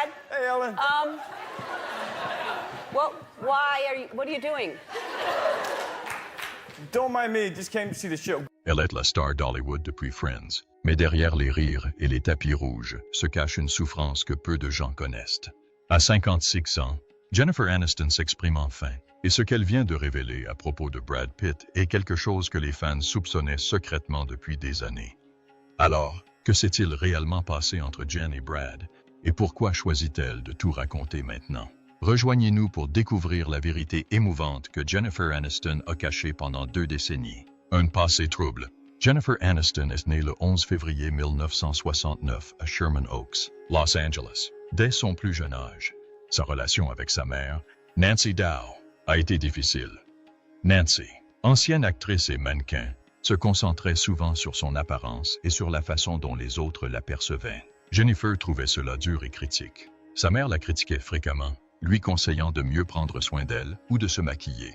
Brad. Hey, Ellen. What are you doing? Don't mind me, just came to see the show. Elle est la star d'Hollywood depuis Friends. Mais derrière les rires et les tapis rouges se cache une souffrance que peu de gens connaissent. À 56 ans, Jennifer Aniston s'exprime enfin. Et ce qu'elle vient de révéler à propos de Brad Pitt est quelque chose que les fans soupçonnaient secrètement depuis des années. Alors, que s'est-il réellement passé entre Jen et Brad? Et pourquoi choisit-elle de tout raconter maintenant? Rejoignez-nous pour découvrir la vérité émouvante que Jennifer Aniston a cachée pendant 2 décennies. Un passé trouble. Jennifer Aniston est née le 11 février 1969 à Sherman Oaks, Los Angeles. Dès son plus jeune âge, sa relation avec sa mère, Nancy Dow, a été difficile. Nancy, ancienne actrice et mannequin, se concentrait souvent sur son apparence et sur la façon dont les autres l'apercevaient. Jennifer trouvait cela dur et critique. Sa mère la critiquait fréquemment, lui conseillant de mieux prendre soin d'elle ou de se maquiller.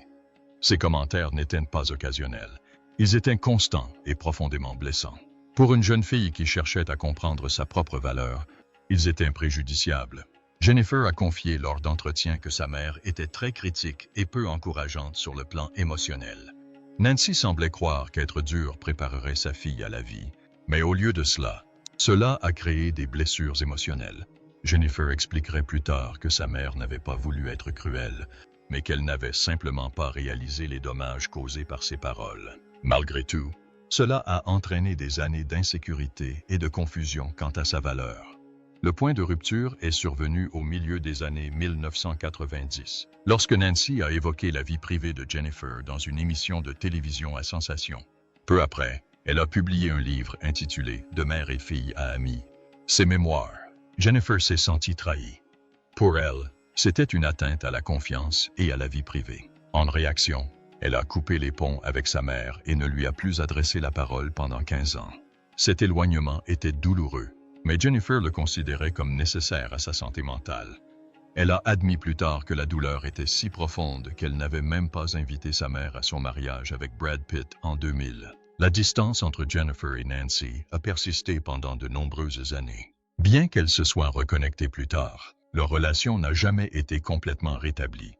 Ses commentaires n'étaient pas occasionnels. Ils étaient constants et profondément blessants. Pour une jeune fille qui cherchait à comprendre sa propre valeur, ils étaient préjudiciables. Jennifer a confié lors d'entretiens que sa mère était très critique et peu encourageante sur le plan émotionnel. Nancy semblait croire qu'être dur préparerait sa fille à la vie, mais au lieu de cela a créé des blessures émotionnelles. Jennifer expliquerait plus tard que sa mère n'avait pas voulu être cruelle, mais qu'elle n'avait simplement pas réalisé les dommages causés par ses paroles. Malgré tout, cela a entraîné des années d'insécurité et de confusion quant à sa valeur. Le point de rupture est survenu au milieu des années 1990, lorsque Nancy a évoqué la vie privée de Jennifer dans une émission de télévision à sensation. Peu après, elle a publié un livre intitulé « De mère et fille à amis ». Ses mémoires. Jennifer s'est sentie trahie. Pour elle, c'était une atteinte à la confiance et à la vie privée. En réaction, elle a coupé les ponts avec sa mère et ne lui a plus adressé la parole pendant 15 ans. Cet éloignement était douloureux, mais Jennifer le considérait comme nécessaire à sa santé mentale. Elle a admis plus tard que la douleur était si profonde qu'elle n'avait même pas invité sa mère à son mariage avec Brad Pitt en 2000. La distance entre Jennifer et Nancy a persisté pendant de nombreuses années. Bien qu'elles se soient reconnectées plus tard, leur relation n'a jamais été complètement rétablie.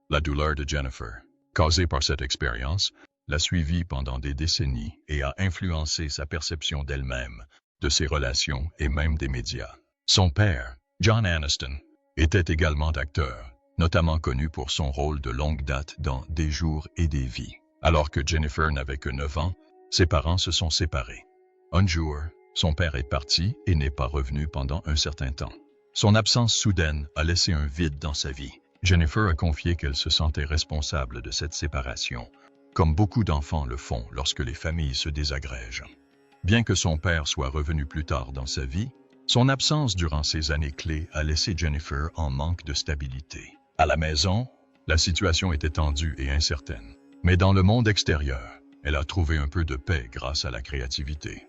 La douleur de Jennifer, causée par cette expérience, l'a suivie pendant des décennies et a influencé sa perception d'elle-même, de ses relations et même des médias. Son père, John Aniston, était également acteur, notamment connu pour son rôle de longue date dans Des jours et des vies. Alors que Jennifer n'avait que 9 ans, ses parents se sont séparés. Un jour, son père est parti et n'est pas revenu pendant un certain temps. Son absence soudaine a laissé un vide dans sa vie. Jennifer a confié qu'elle se sentait responsable de cette séparation, comme beaucoup d'enfants le font lorsque les familles se désagrègent. Bien que son père soit revenu plus tard dans sa vie, son absence durant ces années clés a laissé Jennifer en manque de stabilité. À la maison, la situation était tendue et incertaine. Mais dans le monde extérieur, elle a trouvé un peu de paix grâce à la créativité.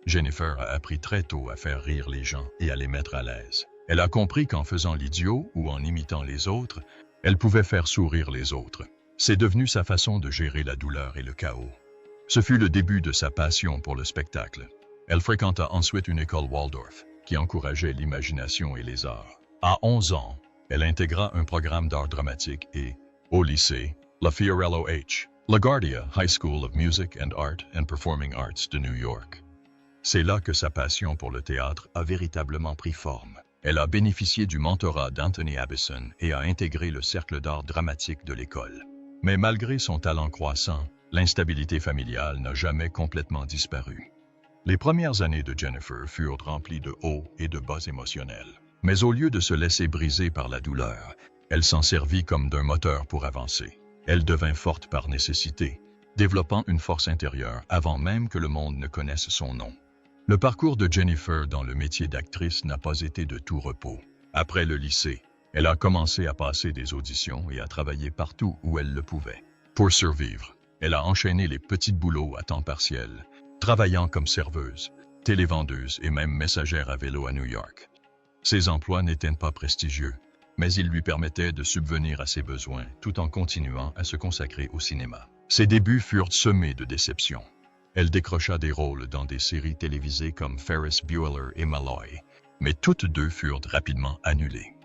Jennifer a appris très tôt à faire rire les gens et à les mettre à l'aise. Elle a compris qu'en faisant l'idiot ou en imitant les autres, elle pouvait faire sourire les autres. C'est devenu sa façon de gérer la douleur et le chaos. Ce fut le début de sa passion pour le spectacle. Elle fréquenta ensuite une école Waldorf, qui encourageait l'imagination et les arts. À 11 ans, elle intégra un programme d'art dramatique et, au lycée, la Fiorello H. LaGuardia High School of Music and Art and Performing Arts de New York. C'est là que sa passion pour le théâtre a véritablement pris forme. Elle a bénéficié du mentorat d'Anthony Abbison et a intégré le cercle d'art dramatique de l'école. Mais malgré son talent croissant, l'instabilité familiale n'a jamais complètement disparu. Les premières années de Jennifer furent remplies de hauts et de bas émotionnels. Mais au lieu de se laisser briser par la douleur, elle s'en servit comme d'un moteur pour avancer. Elle devint forte par nécessité, développant une force intérieure avant même que le monde ne connaisse son nom. Le parcours de Jennifer dans le métier d'actrice n'a pas été de tout repos. Après le lycée, elle a commencé à passer des auditions et à travailler partout où elle le pouvait. Pour survivre, elle a enchaîné les petits boulots à temps partiel, travaillant comme serveuse, télévendeuse et même messagère à vélo à New York. Ces emplois n'étaient pas prestigieux, mais ils lui permettaient de subvenir à ses besoins tout en continuant à se consacrer au cinéma. Ses débuts furent semés de déceptions. Elle décrocha des rôles dans des séries télévisées comme Ferris Bueller et Malloy, mais toutes deux furent rapidement annulées.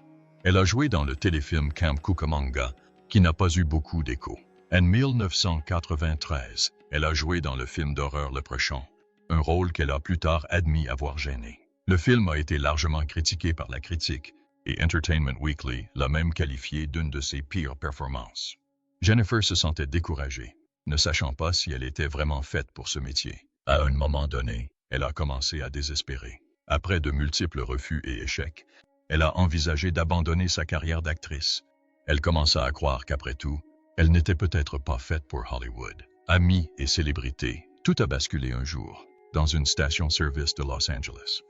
Elle a joué dans le téléfilm Camp Cucamonga, qui n'a pas eu beaucoup d'écho. En 1993, elle a joué dans le film d'horreur Le Prochain, un rôle qu'elle a plus tard admis avoir gêné. Le film a été largement critiqué par la critique, et Entertainment Weekly l'a même qualifié d'une de ses pires performances. Jennifer se sentait découragée, ne sachant pas si elle était vraiment faite pour ce métier. À un moment donné, elle a commencé à désespérer. Après de multiples refus et échecs, elle a envisagé d'abandonner sa carrière d'actrice. Elle commença à croire qu'après tout, elle n'était peut-être pas faite pour Hollywood. Amis et célébrités, tout a basculé un jour, dans une station-service de Los Angeles.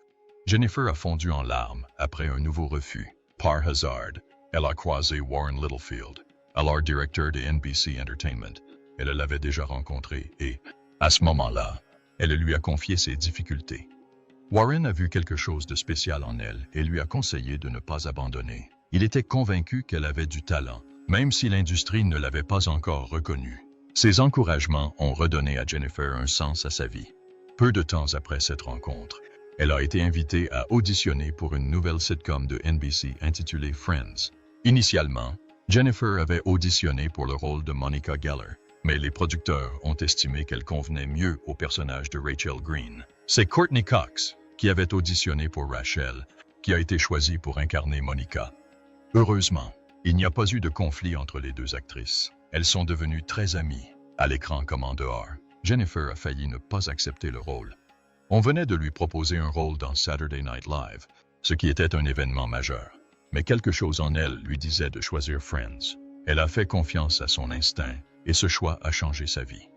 Jennifer a fondu en larmes après un nouveau refus. Par hasard, elle a croisé Warren Littlefield, alors directeur de NBC Entertainment. Elle l'avait déjà rencontré et, à ce moment-là, elle lui a confié ses difficultés. Warren a vu quelque chose de spécial en elle et lui a conseillé de ne pas abandonner. Il était convaincu qu'elle avait du talent, même si l'industrie ne l'avait pas encore reconnue. Ces encouragements ont redonné à Jennifer un sens à sa vie. Peu de temps après cette rencontre, elle a été invitée à auditionner pour une nouvelle sitcom de NBC intitulée Friends. Initialement, Jennifer avait auditionné pour le rôle de Monica Geller, mais les producteurs ont estimé qu'elle convenait mieux au personnage de Rachel Green. C'est Courtney Cox, qui avait auditionné pour Rachel, qui a été choisie pour incarner Monica. Heureusement, il n'y a pas eu de conflit entre les deux actrices. Elles sont devenues très amies, à l'écran comme en dehors. Jennifer a failli ne pas accepter le rôle. On venait de lui proposer un rôle dans Saturday Night Live, ce qui était un événement majeur. Mais quelque chose en elle lui disait de choisir Friends. Elle a fait confiance à son instinct et ce choix a changé sa vie.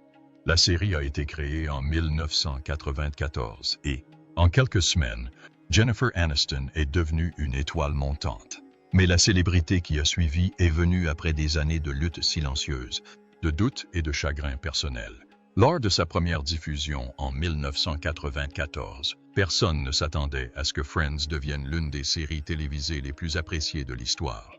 La série a été créée en 1994 et, en quelques semaines, Jennifer Aniston est devenue une étoile montante. Mais la célébrité qui a suivi est venue après des années de lutte silencieuse, de doutes et de chagrin personnel. Lors de sa première diffusion en 1994, personne ne s'attendait à ce que Friends devienne l'une des séries télévisées les plus appréciées de l'histoire.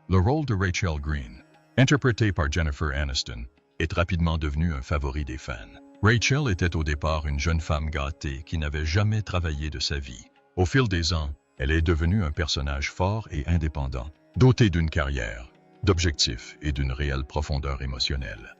Le rôle de Rachel Green, interprété par Jennifer Aniston, est rapidement devenu un favori des fans. Rachel était au départ une jeune femme gâtée qui n'avait jamais travaillé de sa vie. Au fil des ans, elle est devenue un personnage fort et indépendant, doté d'une carrière, d'objectifs et d'une réelle profondeur émotionnelle.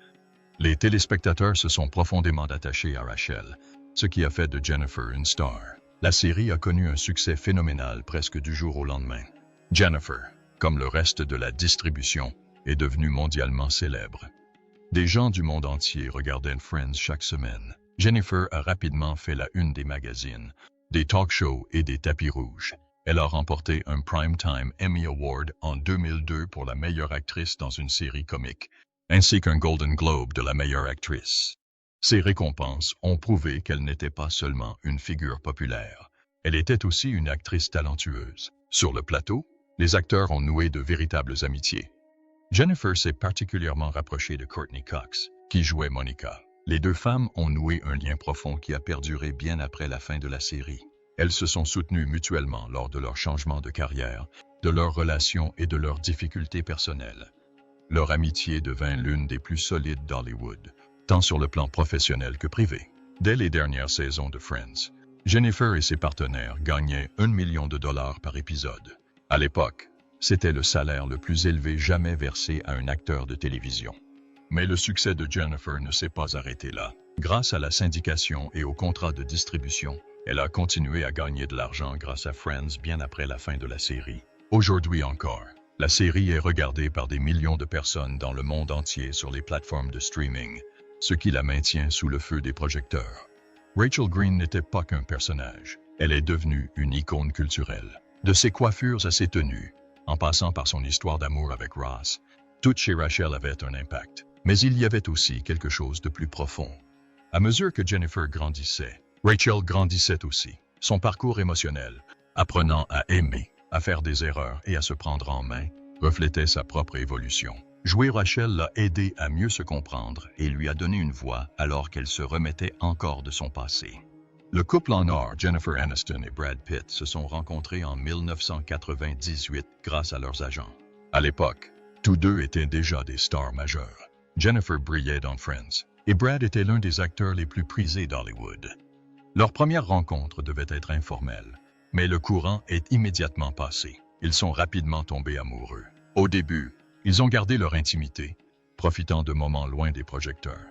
Les téléspectateurs se sont profondément attachés à Rachel, ce qui a fait de Jennifer une star. La série a connu un succès phénoménal presque du jour au lendemain. Jennifer, comme le reste de la distribution, est devenue mondialement célèbre. Des gens du monde entier regardaient Friends chaque semaine. Jennifer a rapidement fait la une des magazines, des talk-shows et des tapis rouges. Elle a remporté un Primetime Emmy Award en 2002 pour la meilleure actrice dans une série comique, ainsi qu'un Golden Globe de la meilleure actrice. Ces récompenses ont prouvé qu'elle n'était pas seulement une figure populaire, elle était aussi une actrice talentueuse. Sur le plateau, les acteurs ont noué de véritables amitiés. Jennifer s'est particulièrement rapprochée de Courtney Cox, qui jouait Monica. Les deux femmes ont noué un lien profond qui a perduré bien après la fin de la série. Elles se sont soutenues mutuellement lors de leur changement de carrière, de leurs relations et de leurs difficultés personnelles. Leur amitié devint l'une des plus solides d'Hollywood, tant sur le plan professionnel que privé. Dès les dernières saisons de Friends, Jennifer et ses partenaires gagnaient $1 million par épisode. À l'époque, c'était le salaire le plus élevé jamais versé à un acteur de télévision. Mais le succès de Jennifer ne s'est pas arrêté là. Grâce à la syndication et aux contrats de distribution, elle a continué à gagner de l'argent grâce à Friends bien après la fin de la série. Aujourd'hui encore, la série est regardée par des millions de personnes dans le monde entier sur les plateformes de streaming, ce qui la maintient sous le feu des projecteurs. Rachel Green n'était pas qu'un personnage, elle est devenue une icône culturelle. De ses coiffures à ses tenues, en passant par son histoire d'amour avec Ross, tout chez Rachel avait un impact. Mais il y avait aussi quelque chose de plus profond. À mesure que Jennifer grandissait, Rachel grandissait aussi. Son parcours émotionnel, apprenant à aimer, à faire des erreurs et à se prendre en main, reflétait sa propre évolution. Jouer Rachel l'a aidé à mieux se comprendre et lui a donné une voix alors qu'elle se remettait encore de son passé. Le couple en or, Jennifer Aniston et Brad Pitt, se sont rencontrés en 1998 grâce à leurs agents. À l'époque, tous deux étaient déjà des stars majeures. Jennifer brillait dans Friends, et Brad était l'un des acteurs les plus prisés d'Hollywood. Leur première rencontre devait être informelle, Mais le courant est immédiatement passé. Ils sont rapidement tombés amoureux. Au début, ils ont gardé leur intimité, profitant de moments loin des projecteurs.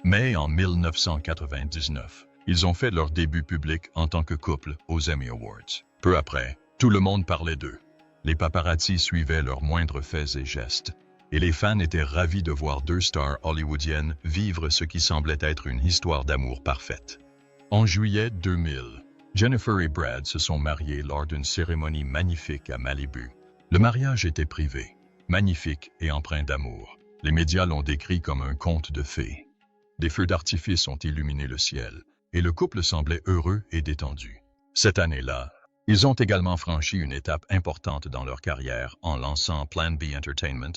Mais en 1999, ils ont fait leur début public en tant que couple aux Emmy Awards. Peu après, tout le monde parlait d'eux. Les paparazzis suivaient leurs moindres faits et gestes, et les fans étaient ravis de voir deux stars hollywoodiennes vivre ce qui semblait être une histoire d'amour parfaite. En juillet 2000, Jennifer et Brad se sont mariés lors d'une cérémonie magnifique à Malibu. Le mariage était privé, magnifique et empreint d'amour. Les médias l'ont décrit comme un conte de fées. Des feux d'artifice ont illuminé le ciel, et le couple semblait heureux et détendu. Cette année-là, ils ont également franchi une étape importante dans leur carrière en lançant Plan B Entertainment,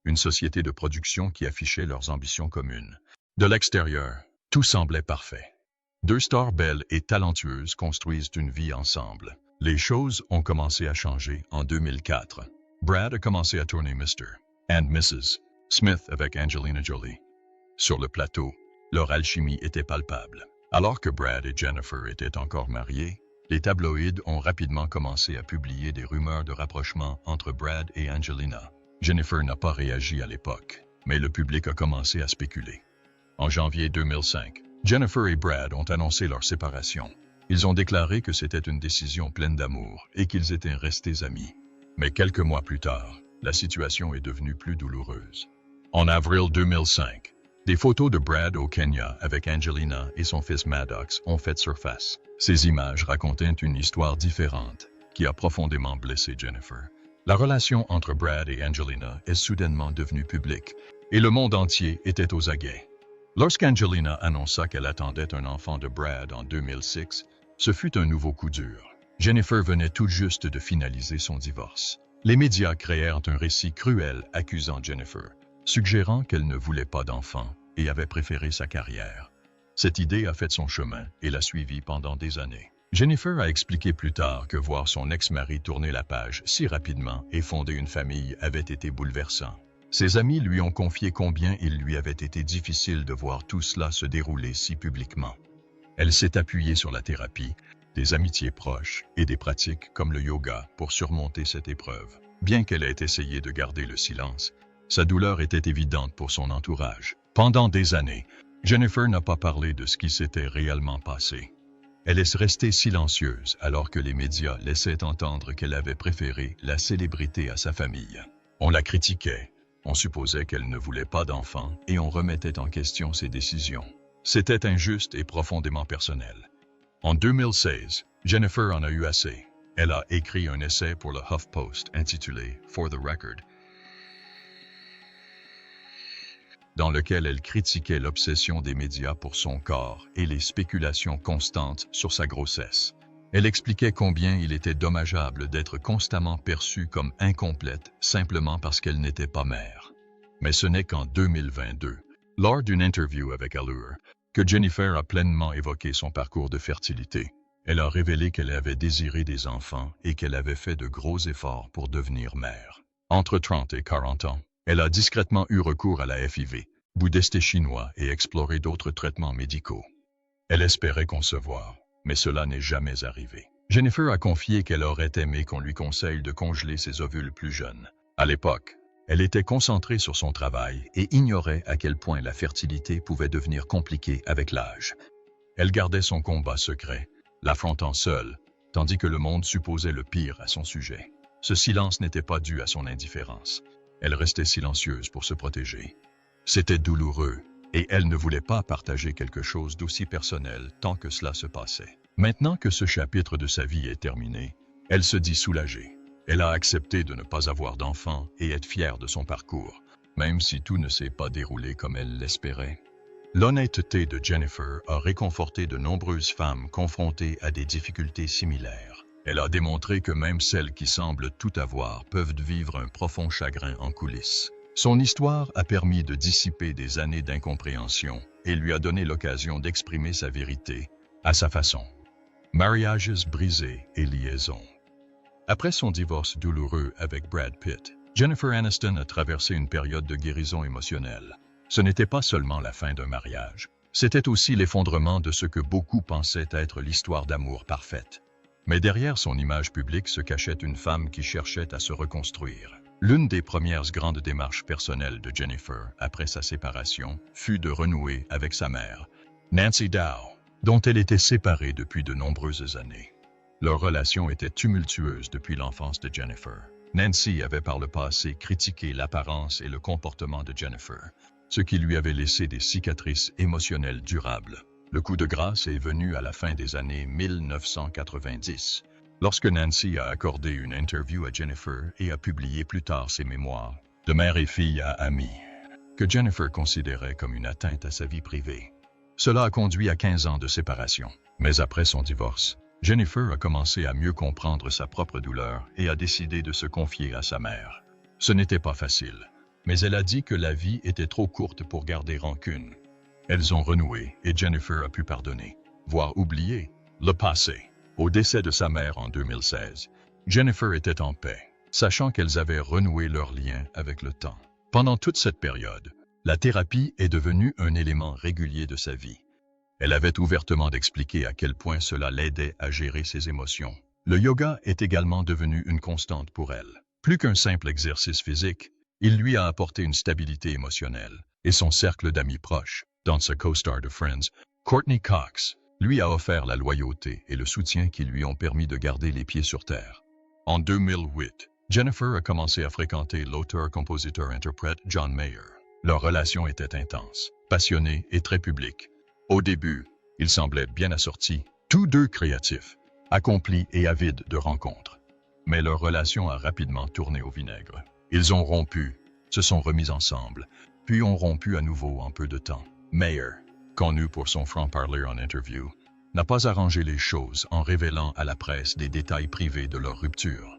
une société de production qui affichait leurs ambitions communes. De l'extérieur, tout semblait parfait. Deux stars belles et talentueuses construisent une vie ensemble. Les choses ont commencé à changer en 2004. Brad a commencé à tourner Mr. and Mrs. Smith avec Angelina Jolie. Sur le plateau, leur alchimie était palpable. Alors que Brad et Jennifer étaient encore mariés, les tabloïds ont rapidement commencé à publier des rumeurs de rapprochement entre Brad et Angelina. Jennifer n'a pas réagi à l'époque, mais le public a commencé à spéculer. En janvier 2005, Jennifer et Brad ont annoncé leur séparation. Ils ont déclaré que c'était une décision pleine d'amour et qu'ils étaient restés amis. Mais quelques mois plus tard, la situation est devenue plus douloureuse. En avril 2005, des photos de Brad au Kenya avec Angelina et son fils Maddox ont fait surface. Ces images racontaient une histoire différente qui a profondément blessé Jennifer. La relation entre Brad et Angelina est soudainement devenue publique et le monde entier était aux aguets. Lorsqu'Angelina annonça qu'elle attendait un enfant de Brad en 2006, ce fut un nouveau coup dur. Jennifer venait tout juste de finaliser son divorce. Les médias créèrent un récit cruel accusant Jennifer, suggérant qu'elle ne voulait pas d'enfant et avait préféré sa carrière. Cette idée a fait son chemin et l'a suivie pendant des années. Jennifer a expliqué plus tard que voir son ex-mari tourner la page si rapidement et fonder une famille avait été bouleversant. Ses amis lui ont confié combien il lui avait été difficile de voir tout cela se dérouler si publiquement. Elle s'est appuyée sur la thérapie, des amitiés proches et des pratiques comme le yoga pour surmonter cette épreuve. Bien qu'elle ait essayé de garder le silence, sa douleur était évidente pour son entourage. Pendant des années, Jennifer n'a pas parlé de ce qui s'était réellement passé. Elle est restée silencieuse alors que les médias laissaient entendre qu'elle avait préféré la célébrité à sa famille. On la critiquait, on supposait qu'elle ne voulait pas d'enfants et on remettait en question ses décisions. C'était injuste et profondément personnel. En 2016, Jennifer en a eu assez. Elle a écrit un essai pour le HuffPost intitulé « For the Record », dans lequel elle critiquait l'obsession des médias pour son corps et les spéculations constantes sur sa grossesse. Elle expliquait combien il était dommageable d'être constamment perçue comme incomplète simplement parce qu'elle n'était pas mère. Mais ce n'est qu'en 2022, lors d'une interview avec Allure, que Jennifer a pleinement évoqué son parcours de fertilité. Elle a révélé qu'elle avait désiré des enfants et qu'elle avait fait de gros efforts pour devenir mère. Entre 30 et 40 ans, elle a discrètement eu recours à la FIV, boudesté chinois et exploré d'autres traitements médicaux. Elle espérait concevoir, mais cela n'est jamais arrivé. Jennifer a confié qu'elle aurait aimé qu'on lui conseille de congeler ses ovules plus jeunes. À l'époque, elle était concentrée sur son travail et ignorait à quel point la fertilité pouvait devenir compliquée avec l'âge. Elle gardait son combat secret, l'affrontant seule, tandis que le monde supposait le pire à son sujet. Ce silence n'était pas dû à son indifférence. Elle restait silencieuse pour se protéger. C'était douloureux, et elle ne voulait pas partager quelque chose d'aussi personnel tant que cela se passait. Maintenant que ce chapitre de sa vie est terminé, elle se dit soulagée. Elle a accepté de ne pas avoir d'enfant et être fière de son parcours, même si tout ne s'est pas déroulé comme elle l'espérait. L'honnêteté de Jennifer a réconforté de nombreuses femmes confrontées à des difficultés similaires. Elle a démontré que même celles qui semblent tout avoir peuvent vivre un profond chagrin en coulisses. Son histoire a permis de dissiper des années d'incompréhension et lui a donné l'occasion d'exprimer sa vérité à sa façon. Mariages brisés et liaisons. Après son divorce douloureux avec Brad Pitt, Jennifer Aniston a traversé une période de guérison émotionnelle. Ce n'était pas seulement la fin d'un mariage, c'était aussi l'effondrement de ce que beaucoup pensaient être l'histoire d'amour parfaite. Mais derrière son image publique se cachait une femme qui cherchait à se reconstruire. L'une des premières grandes démarches personnelles de Jennifer après sa séparation fut de renouer avec sa mère, Nancy Dow, dont elle était séparée depuis de nombreuses années. Leur relation était tumultueuse depuis l'enfance de Jennifer. Nancy avait par le passé critiqué l'apparence et le comportement de Jennifer, ce qui lui avait laissé des cicatrices émotionnelles durables. Le coup de grâce est venu à la fin des années 1990, lorsque Nancy a accordé une interview à Jennifer et a publié plus tard ses mémoires, de mère et fille à amis, que Jennifer considérait comme une atteinte à sa vie privée. Cela a conduit à 15 ans de séparation. Mais après son divorce, Jennifer a commencé à mieux comprendre sa propre douleur et a décidé de se confier à sa mère. Ce n'était pas facile, mais elle a dit que la vie était trop courte pour garder rancune. Elles ont renoué et Jennifer a pu pardonner, voire oublier, le passé. Au décès de sa mère en 2016, Jennifer était en paix, sachant qu'elles avaient renoué leur lien avec le temps. Pendant toute cette période, la thérapie est devenue un élément régulier de sa vie. Elle avait ouvertement d'expliquer à quel point cela l'aidait à gérer ses émotions. Le yoga est également devenu une constante pour elle. Plus qu'un simple exercice physique, il lui a apporté une stabilité émotionnelle, et son cercle d'amis proches, dont sa co-star de Friends, Courtney Cox, lui a offert la loyauté et le soutien qui lui ont permis de garder les pieds sur terre. En 2008, Jennifer a commencé à fréquenter l'auteur-compositeur-interprète John Mayer. Leur relation était intense, passionnée et très publique. Au début, ils semblaient bien assortis, tous deux créatifs, accomplis et avides de rencontres. Mais leur relation a rapidement tourné au vinaigre. Ils ont rompu, se sont remis ensemble, puis ont rompu à nouveau en peu de temps. Mayer, connu pour son franc-parler en interview, n'a pas arrangé les choses en révélant à la presse des détails privés de leur rupture.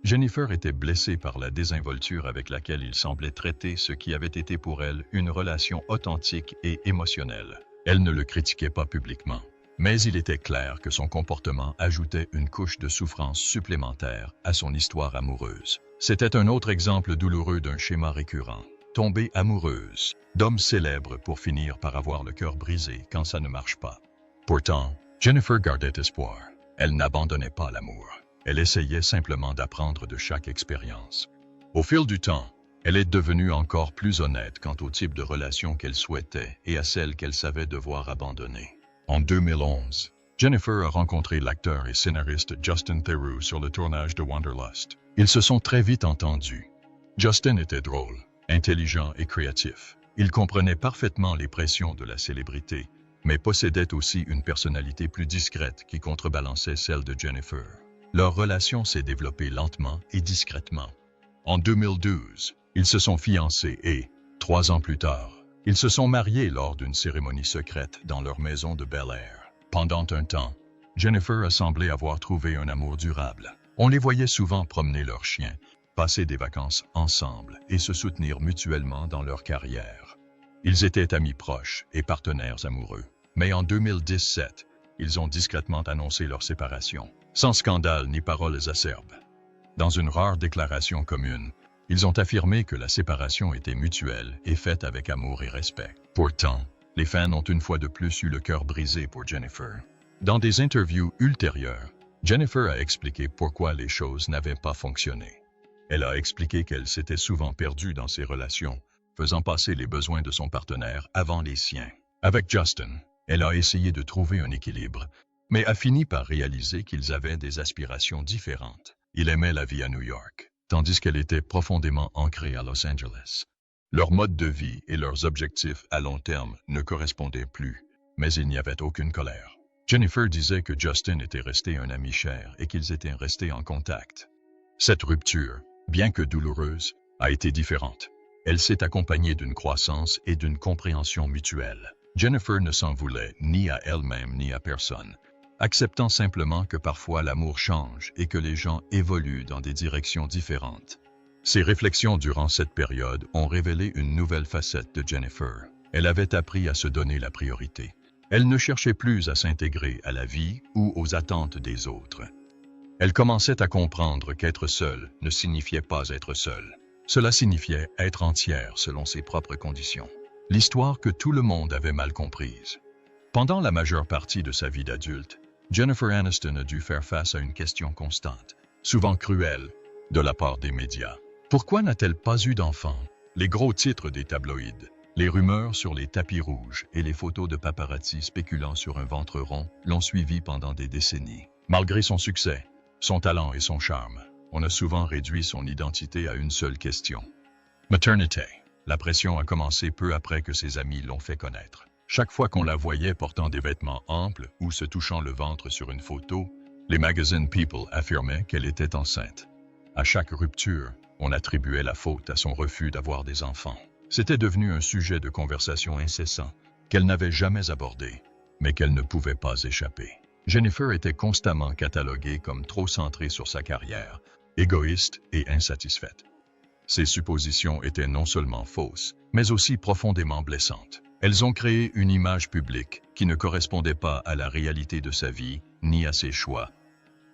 Jennifer était blessée par la désinvolture avec laquelle il semblait traiter ce qui avait été pour elle une relation authentique et émotionnelle. Elle ne le critiquait pas publiquement, mais il était clair que son comportement ajoutait une couche de souffrance supplémentaire à son histoire amoureuse. C'était un autre exemple douloureux d'un schéma récurrent. Tomber amoureuse, d'hommes célèbres pour finir par avoir le cœur brisé quand ça ne marche pas. Pourtant, Jennifer gardait espoir. Elle n'abandonnait pas l'amour. Elle essayait simplement d'apprendre de chaque expérience. Au fil du temps, elle est devenue encore plus honnête quant au type de relation qu'elle souhaitait et à celle qu'elle savait devoir abandonner. En 2011, Jennifer a rencontré l'acteur et scénariste Justin Theroux sur le tournage de Wanderlust. Ils se sont très vite entendus. Justin était drôle, intelligent et créatif. Il comprenait parfaitement les pressions de la célébrité, mais possédait aussi une personnalité plus discrète qui contrebalançait celle de Jennifer. Leur relation s'est développée lentement et discrètement. En 2012, ils se sont fiancés et, 3 ans plus tard, ils se sont mariés lors d'une cérémonie secrète dans leur maison de Bel-Air. Pendant un temps, Jennifer a semblé avoir trouvé un amour durable. On les voyait souvent promener leurs chiens, passer des vacances ensemble et se soutenir mutuellement dans leur carrière. Ils étaient amis proches et partenaires amoureux. Mais en 2017, ils ont discrètement annoncé leur séparation, sans scandale ni paroles acerbes. Dans une rare déclaration commune, ils ont affirmé que la séparation était mutuelle et faite avec amour et respect. Pourtant, les fans ont une fois de plus eu le cœur brisé pour Jennifer. Dans des interviews ultérieures, Jennifer a expliqué pourquoi les choses n'avaient pas fonctionné. Elle a expliqué qu'elle s'était souvent perdue dans ses relations, faisant passer les besoins de son partenaire avant les siens. Avec Justin, elle a essayé de trouver un équilibre, mais a fini par réaliser qu'ils avaient des aspirations différentes. Il aimait la vie à New York, tandis qu'elle était profondément ancrée à Los Angeles. Leur mode de vie et leurs objectifs à long terme ne correspondaient plus, mais il n'y avait aucune colère. Jennifer disait que Justin était resté un ami cher et qu'ils étaient restés en contact. Cette rupture, bien que douloureuse, a été différente. Elle s'est accompagnée d'une croissance et d'une compréhension mutuelle. Jennifer ne s'en voulait ni à elle-même ni à personne, acceptant simplement que parfois l'amour change et que les gens évoluent dans des directions différentes. Ses réflexions durant cette période ont révélé une nouvelle facette de Jennifer. Elle avait appris à se donner la priorité. Elle ne cherchait plus à s'intégrer à la vie ou aux attentes des autres. Elle commençait à comprendre qu'être seule ne signifiait pas être seule. Cela signifiait être entière selon ses propres conditions. L'histoire que tout le monde avait mal comprise. Pendant la majeure partie de sa vie d'adulte, Jennifer Aniston a dû faire face à une question constante, souvent cruelle, de la part des médias. Pourquoi n'a-t-elle pas eu d'enfant? Les gros titres des tabloïds, les rumeurs sur les tapis rouges et les photos de paparazzi spéculant sur un ventre rond l'ont suivie pendant des décennies. Malgré son succès, son talent et son charme, on a souvent réduit son identité à une seule question. Maternité. La pression a commencé peu après que ses amis l'ont fait connaître. Chaque fois qu'on la voyait portant des vêtements amples ou se touchant le ventre sur une photo, les magazines People affirmaient qu'elle était enceinte. À chaque rupture, on attribuait la faute à son refus d'avoir des enfants. C'était devenu un sujet de conversation incessant qu'elle n'avait jamais abordé, mais qu'elle ne pouvait pas échapper. Jennifer était constamment cataloguée comme trop centrée sur sa carrière, égoïste et insatisfaite. Ces suppositions étaient non seulement fausses, mais aussi profondément blessantes. Elles ont créé une image publique qui ne correspondait pas à la réalité de sa vie ni à ses choix.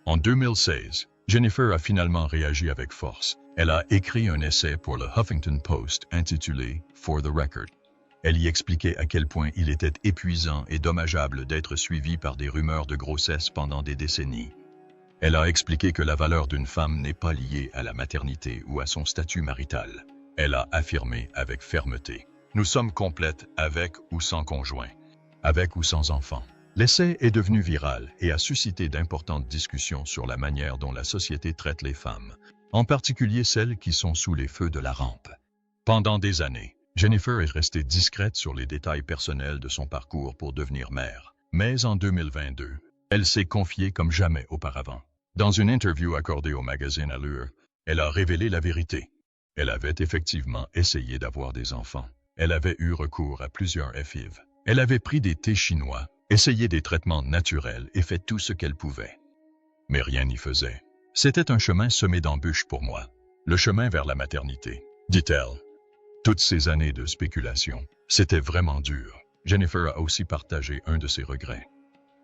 En 2016, Jennifer a finalement réagi avec force. Elle a écrit un essai pour le Huffington Post intitulé « For the Record ». Elle y expliquait à quel point il était épuisant et dommageable d'être suivi par des rumeurs de grossesse pendant des décennies. Elle a expliqué que la valeur d'une femme n'est pas liée à la maternité ou à son statut marital. Elle a affirmé avec fermeté: « Nous sommes complètes avec ou sans conjoint, avec ou sans enfant ». L'essai est devenu viral et a suscité d'importantes discussions sur la manière dont la société traite les femmes, en particulier celles qui sont sous les feux de la rampe. Pendant des années, Jennifer est restée discrète sur les détails personnels de son parcours pour devenir mère. Mais en 2022, elle s'est confiée comme jamais auparavant. Dans une interview accordée au magazine Allure, elle a révélé la vérité. Elle avait effectivement essayé d'avoir des enfants. Elle avait eu recours à plusieurs FIV. Elle avait pris des thés chinois, essayé des traitements naturels et fait tout ce qu'elle pouvait. Mais rien n'y faisait. C'était un chemin semé d'embûches pour moi. Le chemin vers la maternité, dit-elle. Toutes ces années de spéculation, c'était vraiment dur. Jennifer a aussi partagé un de ses regrets.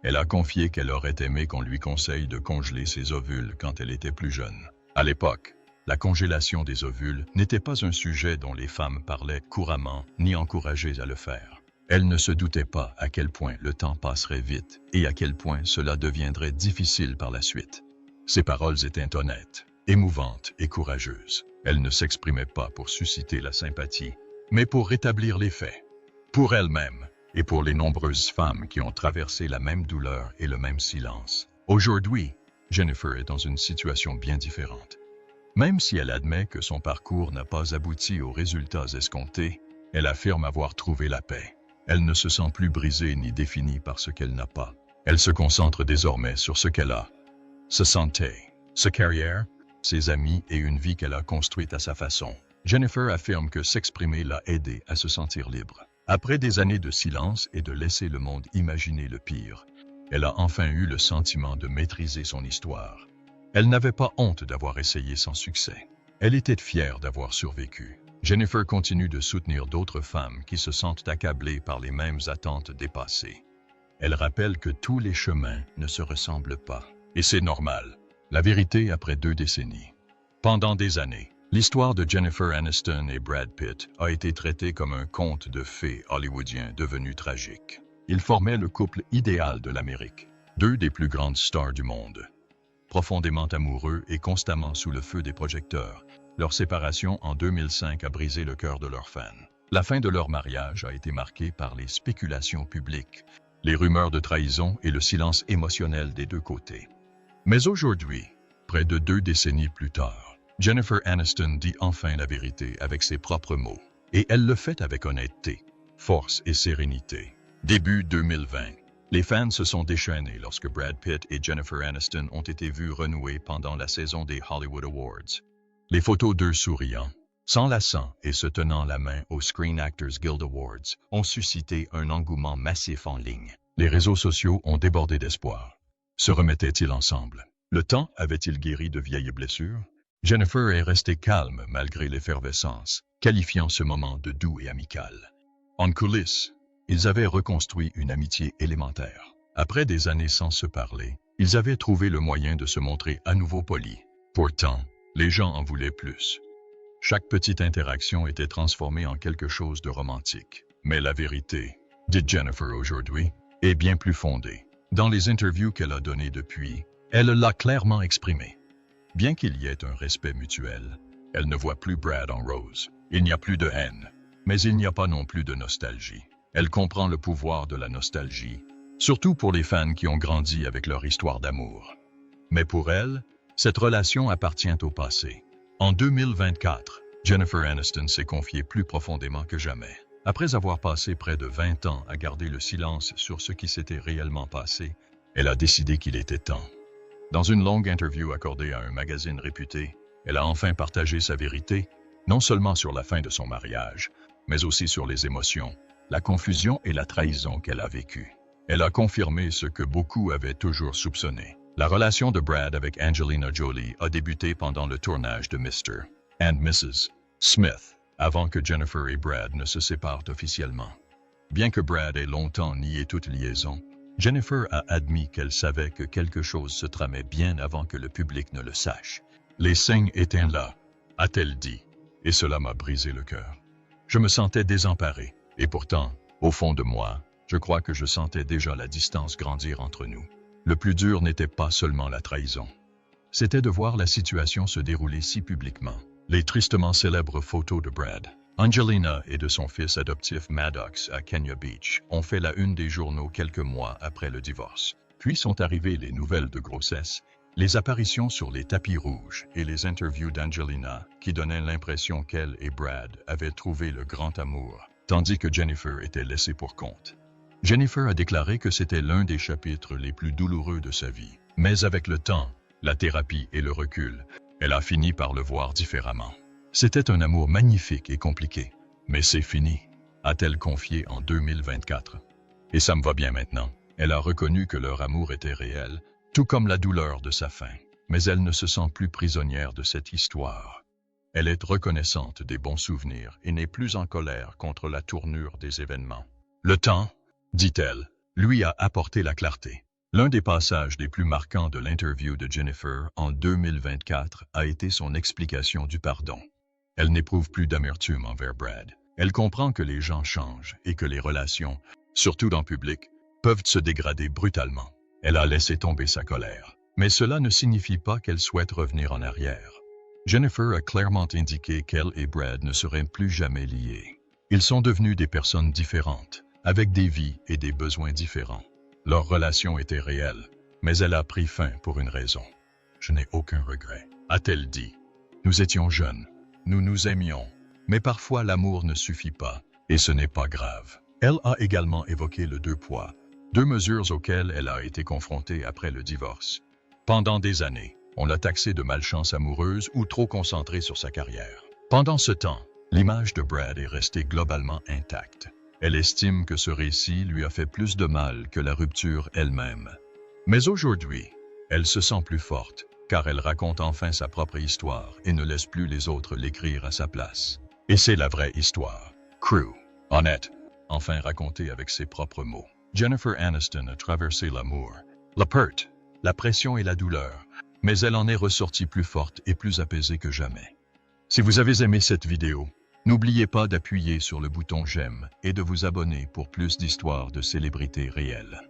Elle a confié qu'elle aurait aimé qu'on lui conseille de congeler ses ovules quand elle était plus jeune. À l'époque, la congélation des ovules n'était pas un sujet dont les femmes parlaient couramment ni encouragées à le faire. Elle ne se doutait pas à quel point le temps passerait vite et à quel point cela deviendrait difficile par la suite. Ses paroles étaient honnêtes, émouvantes et courageuses. Elle ne s'exprimait pas pour susciter la sympathie, mais pour rétablir les faits. Pour elle-même et pour les nombreuses femmes qui ont traversé la même douleur et le même silence. Aujourd'hui, Jennifer est dans une situation bien différente. Même si elle admet que son parcours n'a pas abouti aux résultats escomptés, elle affirme avoir trouvé la paix. Elle ne se sent plus brisée ni définie par ce qu'elle n'a pas. Elle se concentre désormais sur ce qu'elle a. Sa santé, sa carrière, ses amis et une vie qu'elle a construite à sa façon. Jennifer affirme que s'exprimer l'a aidée à se sentir libre. Après des années de silence et de laisser le monde imaginer le pire, elle a enfin eu le sentiment de maîtriser son histoire. Elle n'avait pas honte d'avoir essayé sans succès. Elle était fière d'avoir survécu. Jennifer continue de soutenir d'autres femmes qui se sentent accablées par les mêmes attentes dépassées. Elle rappelle que tous les chemins ne se ressemblent pas. Et c'est normal. La vérité après 2 décennies. Pendant des années, l'histoire de Jennifer Aniston et Brad Pitt a été traitée comme un conte de fées hollywoodien devenu tragique. Ils formaient le couple idéal de l'Amérique, 2 des plus grandes stars du monde. Profondément amoureux et constamment sous le feu des projecteurs, leur séparation en 2005 a brisé le cœur de leurs fans. La fin de leur mariage a été marquée par les spéculations publiques, les rumeurs de trahison et le silence émotionnel des 2 côtés. Mais aujourd'hui, près de 2 décennies plus tard, Jennifer Aniston dit enfin la vérité avec ses propres mots. Et elle le fait avec honnêteté, force et sérénité. Début 2020, les fans se sont déchaînés lorsque Brad Pitt et Jennifer Aniston ont été vus renouer pendant la saison des Hollywood Awards. Les photos d'eux souriant, s'enlaçant et se tenant la main aux Screen Actors Guild Awards ont suscité un engouement massif en ligne. Les réseaux sociaux ont débordé d'espoir. Se remettaient-ils ensemble? Le temps avait-il guéri de vieilles blessures? Jennifer est restée calme malgré l'effervescence, qualifiant ce moment de doux et amical. En coulisses, ils avaient reconstruit une amitié élémentaire. Après des années sans se parler, ils avaient trouvé le moyen de se montrer à nouveau polis. Pourtant, les gens en voulaient plus. Chaque petite interaction était transformée en quelque chose de romantique. Mais la vérité, dit Jennifer aujourd'hui, est bien plus fondée. Dans les interviews qu'elle a données depuis, elle l'a clairement exprimé. Bien qu'il y ait un respect mutuel, elle ne voit plus Brad en rose. Il n'y a plus de haine, mais il n'y a pas non plus de nostalgie. Elle comprend le pouvoir de la nostalgie, surtout pour les fans qui ont grandi avec leur histoire d'amour. Mais pour elle, cette relation appartient au passé. En 2024, Jennifer Aniston s'est confiée plus profondément que jamais. Après avoir passé près de 20 ans à garder le silence sur ce qui s'était réellement passé, elle a décidé qu'il était temps. Dans une longue interview accordée à un magazine réputé, elle a enfin partagé sa vérité, non seulement sur la fin de son mariage, mais aussi sur les émotions, la confusion et la trahison qu'elle a vécues. Elle a confirmé ce que beaucoup avaient toujours soupçonné. La relation de Brad avec Angelina Jolie a débuté pendant le tournage de Mr. and Mrs. Smith, avant que Jennifer et Brad ne se séparent officiellement. Bien que Brad ait longtemps nié toute liaison, Jennifer a admis qu'elle savait que quelque chose se tramait bien avant que le public ne le sache. Les signes étaient là, a-t-elle dit, et cela m'a brisé le cœur. Je me sentais désemparé, et pourtant, au fond de moi, je crois que je sentais déjà la distance grandir entre nous. Le plus dur n'était pas seulement la trahison. C'était de voir la situation se dérouler si publiquement. Les tristement célèbres photos de Brad, Angelina et de son fils adoptif Maddox à Kenya Beach ont fait la une des journaux quelques mois après le divorce. Puis sont arrivées les nouvelles de grossesse, les apparitions sur les tapis rouges et les interviews d'Angelina qui donnaient l'impression qu'elle et Brad avaient trouvé le grand amour, tandis que Jennifer était laissée pour compte. Jennifer a déclaré que c'était l'un des chapitres les plus douloureux de sa vie. Mais avec le temps, la thérapie et le recul, elle a fini par le voir différemment. C'était un amour magnifique et compliqué, mais c'est fini, a-t-elle confié en 2024. Et ça me va bien maintenant. Elle a reconnu que leur amour était réel, tout comme la douleur de sa fin. Mais elle ne se sent plus prisonnière de cette histoire. Elle est reconnaissante des bons souvenirs et n'est plus en colère contre la tournure des événements. Le temps, dit-elle, lui a apporté la clarté. L'un des passages les plus marquants de l'interview de Jennifer en 2024 a été son explication du pardon. Elle n'éprouve plus d'amertume envers Brad. Elle comprend que les gens changent et que les relations, surtout dans le public, peuvent se dégrader brutalement. Elle a laissé tomber sa colère. Mais cela ne signifie pas qu'elle souhaite revenir en arrière. Jennifer a clairement indiqué qu'elle et Brad ne seraient plus jamais liés. Ils sont devenus des personnes différentes, avec des vies et des besoins différents. Leur relation était réelle, mais elle a pris fin pour une raison. Je n'ai aucun regret, a-t-elle dit. Nous étions jeunes, nous nous aimions, mais parfois l'amour ne suffit pas, et ce n'est pas grave. Elle a également évoqué le 2 poids, 2 mesures auxquelles elle a été confrontée après le divorce. Pendant des années, on l'a taxée de malchance amoureuse ou trop concentrée sur sa carrière. Pendant ce temps, l'image de Brad est restée globalement intacte. Elle estime que ce récit lui a fait plus de mal que la rupture elle-même. Mais aujourd'hui, elle se sent plus forte, car elle raconte enfin sa propre histoire et ne laisse plus les autres l'écrire à sa place. Et c'est la vraie histoire. Crue, honnête, enfin racontée avec ses propres mots. Jennifer Aniston a traversé l'amour, la perte, la pression et la douleur, mais elle en est ressortie plus forte et plus apaisée que jamais. Si vous avez aimé cette vidéo, n'oubliez pas d'appuyer sur le bouton j'aime et de vous abonner pour plus d'histoires de célébrités réelles.